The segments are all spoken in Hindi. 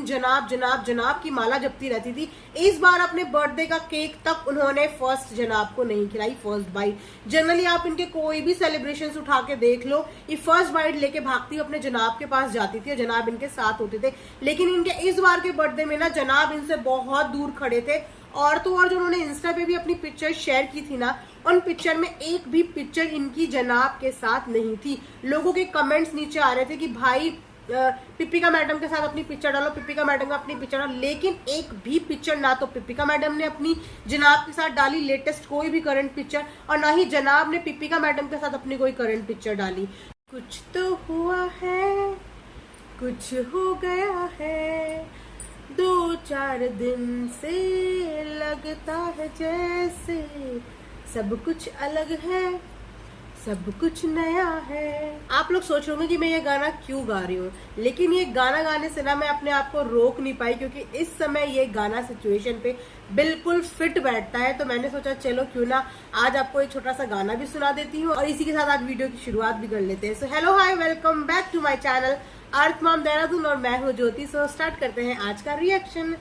दिन जनाब जनाब जनाब की माला जपती रहती थी। इस बार अपने बर्थडे का केक तक उन्होंने फर्स्ट जनाब को नहीं खिलाई, फर्स्ट बाइट। जनरली आप इनके कोई भी सेलिब्रेशन उठा के देख लो, ये फर्स्ट बाइट लेके भागती अपने जनाब के पास जाती थी, जनाब इनके साथ होते थे। लेकिन इनके इस बार के बर्थडे में ना जनाब इनसे बहुत दूर खड़े थे। और तो और जो उन्होंने इंस्टा पे भी अपनी पिक्चर शेयर की थी ना, उन पिक्चर में एक भी पिक्चर इनकी जनाब के साथ नहीं थी। लोगों के कमेंट्स नीचे आ रहे थे कि भाई पिपिका मैडम के साथ अपनी पिक्चर डालो, पिपिका मैडम का अपनी पिक्चर डालो। लेकिन एक भी पिक्चर ना तो पिपिका मैडम ने अपनी जनाब के साथ डाली, लेटेस्ट कोई भी करंट पिक्चर, और ना ही जनाब ने पिपिका मैडम के साथ अपनी कोई करंट पिक्चर डाली। कुछ तो हुआ है, कुछ हो गया है, 2-4 दिन से लगता है जैसे सब कुछ अलग है, सब कुछ नया है। आप लोग सोच रहे होंगे कि मैं ये गाना क्यों गा रही हूँ, लेकिन ये गाना गाने से ना मैं अपने आप को रोक नहीं पाई, क्योंकि इस समय ये गाना सिचुएशन पे बिल्कुल फिट बैठता है। तो मैंने सोचा चलो क्यों ना आज आपको एक छोटा सा गाना भी सुना देती हूँ, और इसी के साथ आज वीडियो की शुरुआत भी कर लेते हैं। So hello hi, welcome back to my channel Earth Mom Dehradun, और मैं हूँ ज्योति। सो स्टार्ट करते हैं आज का रिएक्शन।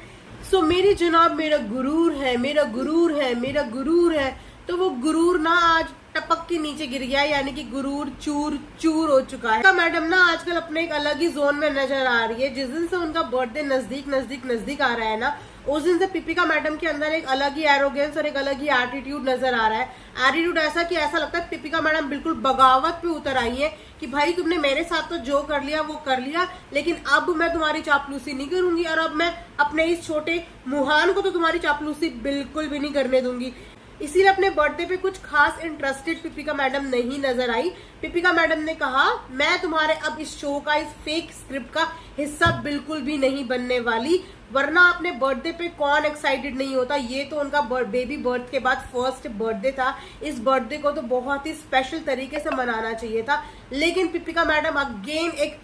सो मेरी जनाब मेरा गुरूर है, मेरा गुरूर है, मेरा गुरूर है। तो वो गुरूर ना आज टपक के नीचे गिर गया, यानी कि गुरूर चूर चूर हो चुका है। मैडम ना आजकल अपने एक अलग ही जोन में नजर आ रही है। जिस दिन से उनका बर्थडे नजदीक नजदीक नजदीक आ रहा है ना, उस दिन से पिपिका मैडम के अंदर एक अलग ही एरोगेंस और एक अलग ही एटीट्यूड नजर आ रहा है। एटीट्यूड ऐसा कि ऐसा लगता है पिपिका मैडम बिल्कुल बगावत पे उतर आई है कि भाई तुमने मेरे साथ तो जो कर लिया वो कर लिया, लेकिन अब मैं तुम्हारी चापलूसी नहीं करूंगी, और अब मैं अपने इस छोटे मुहान को तो तुम्हारी चापलूसी बिल्कुल भी नहीं करने दूंगी। इसीलिए अपने बर्थडे पे कुछ खास इंटरेस्टेड पिपिका मैडम नहीं नजर आई। पिपिका मैडम ने कहा मैं तुम्हारे अब इस शो का, इस फेक स्क्रिप्ट का हिस्सा बिल्कुल भी नहीं बनने वाली, वरना अपने बर्थडे पे कौन एक्साइटेड नहीं होता। ये तो उनका बेबी बर्थ के बाद फर्स्ट बर्थडे था, इस बर्थडे को तो बहुत ही स्पेशल तरीके से मनाना चाहिए था। लेकिन पिपिका मैडम अगेन एक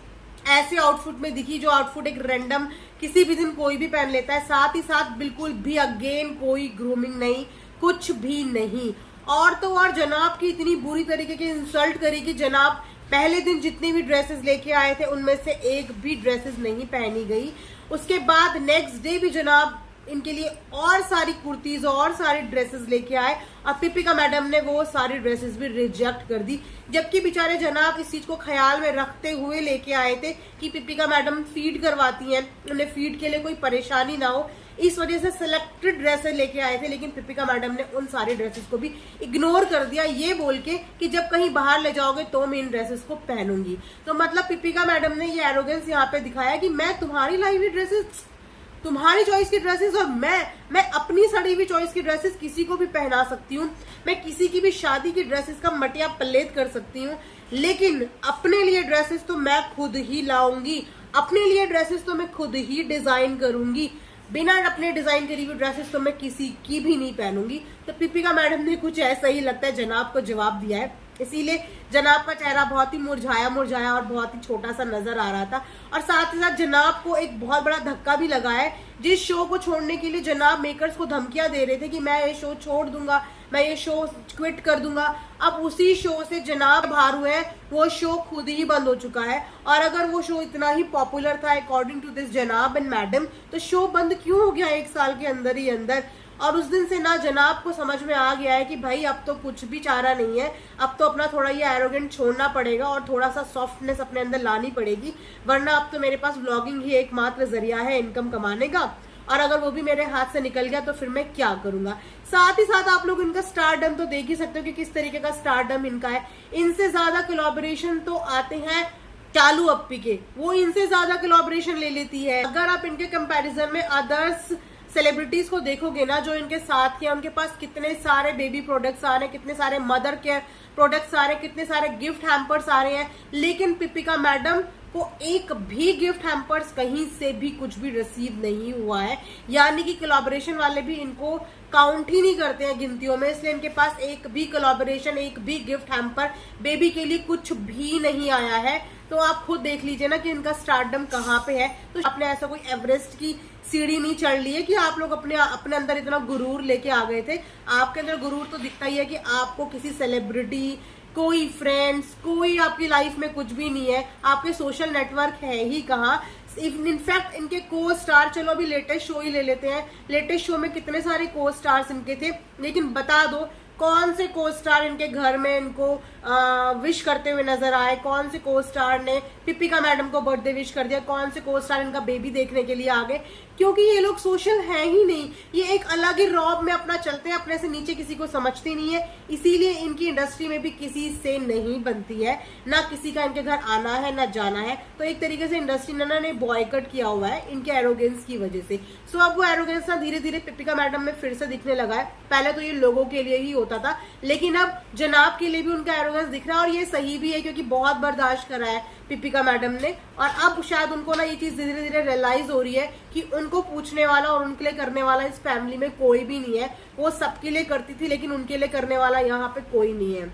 ऐसे आउटफिट में दिखी जो आउटफिट एक रैंडम किसी भी दिन कोई भी पहन लेता है, साथ ही साथ बिल्कुल भी अगेन कोई ग्रूमिंग नहीं, कुछ भी नहीं। और तो और जनाब की इतनी बुरी तरीके की इंसल्ट करी कि जनाब पहले दिन जितनी भी ड्रेसेस लेके आए थे उनमें से एक भी ड्रेसेस नहीं पहनी गई। उसके बाद नेक्स्ट डे भी जनाब इनके लिए और सारी कुर्तीज और सारी ड्रेसेस लेके आए, और पिपिका मैडम ने वो सारी ड्रेसेस भी रिजेक्ट कर दी। जबकि बेचारे जनाब इस चीज को ख्याल में रखते हुए लेके आए थे कि पिपिका मैडम फीड करवाती हैं, उन्हें फीड के लिए कोई परेशानी ना हो, इस वजह से सिलेक्टेड ड्रेसेस लेके आए थे। लेकिन पिपिका मैडम ने उन सारी ड्रेसेस को भी इग्नोर कर दिया, ये बोल के कि जब कहीं बाहर ले जाओगे तो मैं इन ड्रेसेस को पहनूंगी। तो मतलब पिपिका मैडम ने ये एरोगेंस यहाँ पे दिखाया कि मैं तुम्हारी लाई हुई ड्रेसेस, तुम्हारी चॉइस की ड्रेसेस, और मैं अपनी सड़ी हुई चॉइस की ड्रेसेस किसी को भी पहना सकती हूँ, मैं किसी की भी शादी की ड्रेसेस का मटिया पलेट कर सकती हूँ, लेकिन अपने लिए ड्रेसेस तो मैं खुद ही लाऊंगी, अपने लिए ड्रेसेस तो मैं खुद ही डिजाइन करूंगी, बिना अपने डिजाइन करी हुई ड्रेसेस तो मैं किसी की भी नहीं पहनूंगी। तो पिपिका मैडम ने कुछ ऐसा ही लगता है जनाब को जवाब दिया है, इसीलिए जनाब का चेहरा बहुत ही मुरझाया मुरझाया और बहुत ही छोटा सा नजर आ रहा था। और साथ ही साथ जनाब को एक बहुत बड़ा धक्का भी लगा है। जिस शो को छोड़ने के लिए जनाब मेकर्स को धमकियां दे रहे थे कि मैं ये शो छोड़ दूंगा, मैं ये शो क्विट कर दूंगा, अब उसी शो से जनाब बाहर हुए हैं, वो शो खुद ही बंद हो चुका है। और अगर वो शो इतना ही पॉपुलर था अकॉर्डिंग टू दिस जनाब एंड मैडम, तो शो बंद क्यों हो गया 1 साल के अंदर ही अंदर। और उस दिन से ना जनाब को समझ में आ गया है कि भाई अब तो कुछ भी चारा नहीं है, अब तो अपना थोड़ा ये एरोगेंट छोड़ना पड़ेगा और थोड़ा सा सॉफ्टनेस अपने अंदर लानी पड़ेगी, वरना अब तो मेरे पास व्लॉगिंग ही एकमात्र जरिया है इनकम कमाने का, और अगर वो भी मेरे हाथ से निकल गया तो फिर मैं क्या करूंगा। साथ ही साथ आप लोग इनका स्टारडम तो देख ही सकते हो कि किस तरीके का स्टारडम इनका है। इनसे ज्यादा कोलैबोरेशन तो आते हैं चालू अप्पी के, वो इनसे ज्यादा कोलैबोरेशन ले लेती है। अगर आप इनके कंपैरिजन में अदर्स सेलिब्रिटीज को देखोगे ना जो इनके साथ हैं, उनके पास कितने सारे बेबी प्रोडक्ट्स आ रहे हैं, कितने सारे मदर केयर प्रोडक्ट्स आ रहे हैं, कितने सारे गिफ्ट हैम्पर्स आ रहे हैं, लेकिन पिपिका मैडम को एक भी गिफ्ट हैम्पर्स कहीं से भी कुछ भी रिसीव नहीं हुआ है। यानी कि कोलैबोरेशन वाले भी इनको काउंट ही नहीं करते हैं गिनतियों में, इसलिए इनके पास एक भी कोलैबोरेशन, एक भी गिफ्ट हैम्पर बेबी के लिए कुछ भी नहीं आया है। तो आप खुद देख लीजिए ना कि इनका स्टारडम कहाँ पे है। तो आपने ऐसा कोई एवरेस्ट की सीढ़ी नहीं चढ़ ली है कि आप लोग अपने अंदर इतना गुरूर लेके आ गए थे। आपके अंदर गुरूर तो दिखता ही है कि आपको किसी सेलिब्रिटी कोई फ्रेंड्स, कोई आपकी लाइफ में कुछ भी नहीं है, आपके सोशल नेटवर्क है ही कहाँ। इनफैक्ट इनके को स्टार, चलो अभी लेटेस्ट शो ही ले लेते हैं, लेटेस्ट शो में कितने सारे को स्टार्स इनके थे, लेकिन बता दो कौन से को स्टार इनके घर में इनको विश करते हुए नजर आए, कौन से को स्टार ने पिपिका मैडम को बर्थडे विश कर दिया, कौन से को स्टार इनका बेबी देखने के लिए आ गए, क्योंकि ये लोग सोशल हैं ही नहीं, ये एक अलग ही रॉब में अपना चलते हैं, अपने से नीचे किसी को समझते नहीं है, इसीलिए इनकी इंडस्ट्री में भी किसी से नहीं बनती है, ना किसी का इनके घर आना है ना जाना है। तो एक तरीके से इंडस्ट्री ने बॉयकट किया हुआ है इनके एरोगेंस की वजह से। सो अब वो एरोगेंस ना धीरे धीरे पिपिका मैडम में फिर से दिखने लगा है। पहले तो ये लोगों के लिए ही होता था, लेकिन अब जनाब के लिए भी उनका एरोगेंस दिख रहा है, और ये सही भी है क्योंकि बहुत बर्दाश्त करा है पिपिका मैडम ने, और अब शायद उनको ना ये चीज धीरे धीरे रियलाइज हो रही है कि उनको पूछने वाला और उनके लिए करने वाला इस फैमिली में कोई भी नहीं है। वो सबके लिए करती थी, लेकिन उनके लिए करने वाला यहाँ पे कोई नहीं है।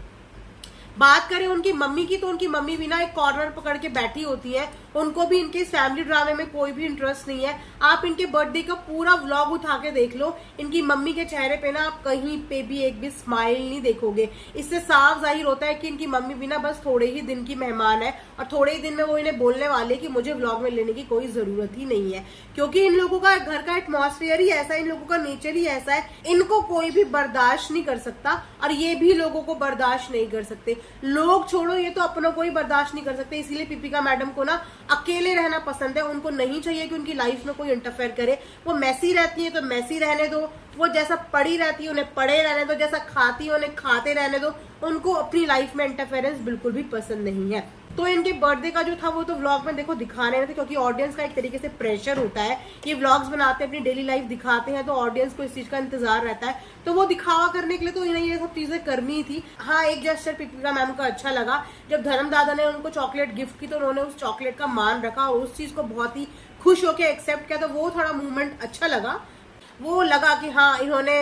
बात करें उनकी मम्मी की, तो उनकी मम्मी भी ना एक कॉर्नर पकड़ के बैठी होती है, उनको भी इनके फैमिली ड्रामे में कोई भी इंटरेस्ट नहीं है। आप इनके बर्थडे का पूरा व्लॉग उठा के देख लो, इनकी मम्मी के चेहरे पे ना आप कहीं पे भी एक भी स्माइल नहीं देखोगे। इससे साफ जाहिर होता है कि इनकी मम्मी भी ना बस थोड़े ही दिन की मेहमान है, और थोड़े ही दिन में वो इन्हें बोलने वाले कि मुझे व्लॉग में लेने की कोई जरूरत ही नहीं है, क्योंकि इन लोगों का घर का एटमॉस्फेयर ही ऐसा है, इन लोगों का नेचर ही ऐसा है, इनको कोई भी बर्दाश्त नहीं कर सकता, और ये भी लोगों को बर्दाश्त नहीं कर सकते। लोग छोड़ो, ये तो अपनों को ही बर्दाश्त नहीं कर सकते। इसीलिए पिपिका मैडम को ना अकेले रहना पसंद है, उनको नहीं चाहिए कि उनकी लाइफ में कोई इंटरफेयर करे। वो मैसी रहती है तो मैसी रहने दो, वो जैसा पड़ी रहती है उन्हें पड़े रहने दो, जैसा खाती है उन्हें खाते रहने दो, उनको अपनी लाइफ में इंटरफेरेंस बिल्कुल भी पसंद नहीं है। तो इनके बर्थडे का जो था वो तो व्लॉग में देखो दिखा रहे थे, क्योंकि ऑडियंस का एक तरीके से प्रेशर होता है, ये व्लॉग्स बनाते हैं अपनी डेली लाइफ दिखाते हैं, तो ऑडियंस को इस चीज का इंतजार रहता है, तो वो दिखावा करने के लिए तो इन्हें ये सब चीजें करनी थी। हाँ, एक जेस्चर पिपिका मैम का अच्छा लगा, जब धर्म दादा ने उनको चॉकलेट गिफ्ट की तो उन्होंने उस चॉकलेट का मान रखा और उस चीज को बहुत ही खुश होकर एक्सेप्ट किया, तो वो थोड़ा मूवमेंट अच्छा लगा। वो लगा कि हाँ इन्होंने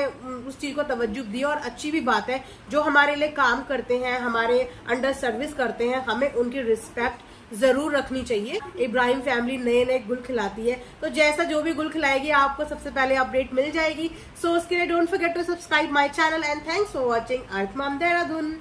उस चीज को तवज्जो दी, और अच्छी भी बात है, जो हमारे लिए काम करते हैं, हमारे अंडर सर्विस करते हैं, हमें उनकी रिस्पेक्ट जरूर रखनी चाहिए। इब्राहिम फैमिली नए नए गुल खिलाती है, तो जैसा जो भी गुल खिलाएगी आपको सबसे पहले अपडेट मिल जाएगी। सो उसके लिए don't forget to subscribe my channel, and thanks for watching Earth Mom Dehradun.